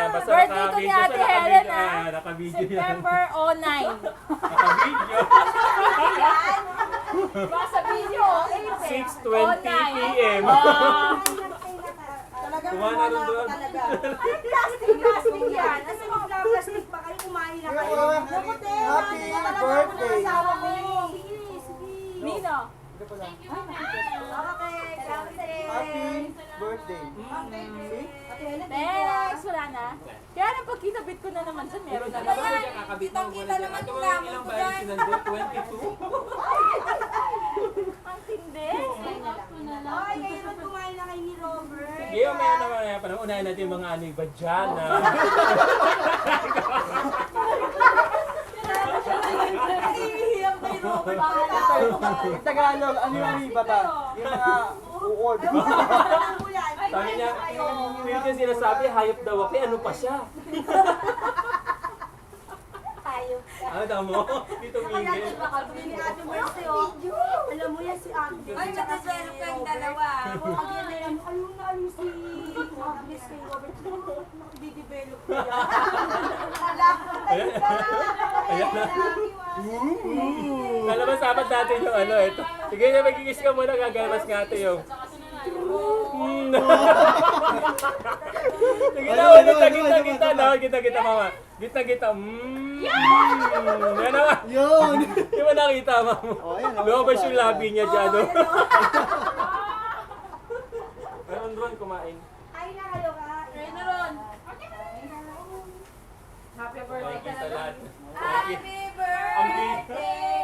yan. Basta Birthday ko ni Ate Helen, Naka-video yan. September 09. Naka-video. Basta video, 6:20 p.m. Talagang Kumain na rin doon. talaga. Plastic yan. Nasa mga plastic pa kayo, kumain na kayo. Naku, te, Happy birthday. asawa ko. Sige, sige. Nino. Okay, Happy birthday. Ate Helen, Thanks, wala na. Kaya nang pagkitabit ko na naman dyan, meron na naman. Kitang-kita naman yung lamang Ilang ko bayan dyan. sinandot? 22? Ang tindi. Ay, kayo naman kumain na kayo ni Robert. Sige, may naman kaya pa. Unahin natin yung mga ano iba dyan. Nahihiyang kay Robert. Yung Tagalog, ano yung iba ba? Yung mga uod. Alam mo yan. Sabi niya, hindi niya sinasabi, hayop daw ako. Ano pa siya? Tayo. Ano daw mo? Dito mingil. Ni Ate Mercy, oh. Alam mo yan si Agnes. Ay, nakadevelop kayong dalawa. Ayun na, ayun si Agnes kay Robert. Nakadevelop ko yan. Alam ko Ayan. Ayan na. Lalabas dapat natin yung ano ito. Sige na, magkikis ka muna, gagalabas nga ito yung... Sige na, kita, no? Kita, mama. Kita. Yan naman. Yun! Di ba nakita, mama? Oh, ayan, Lumabas yung labi niya dyan, no? Meron Ron kumain. Ay na kayo ka. Ayun na ron. Happy birthday Thank you ka sa na lahat. ron. Thank you. Happy birthday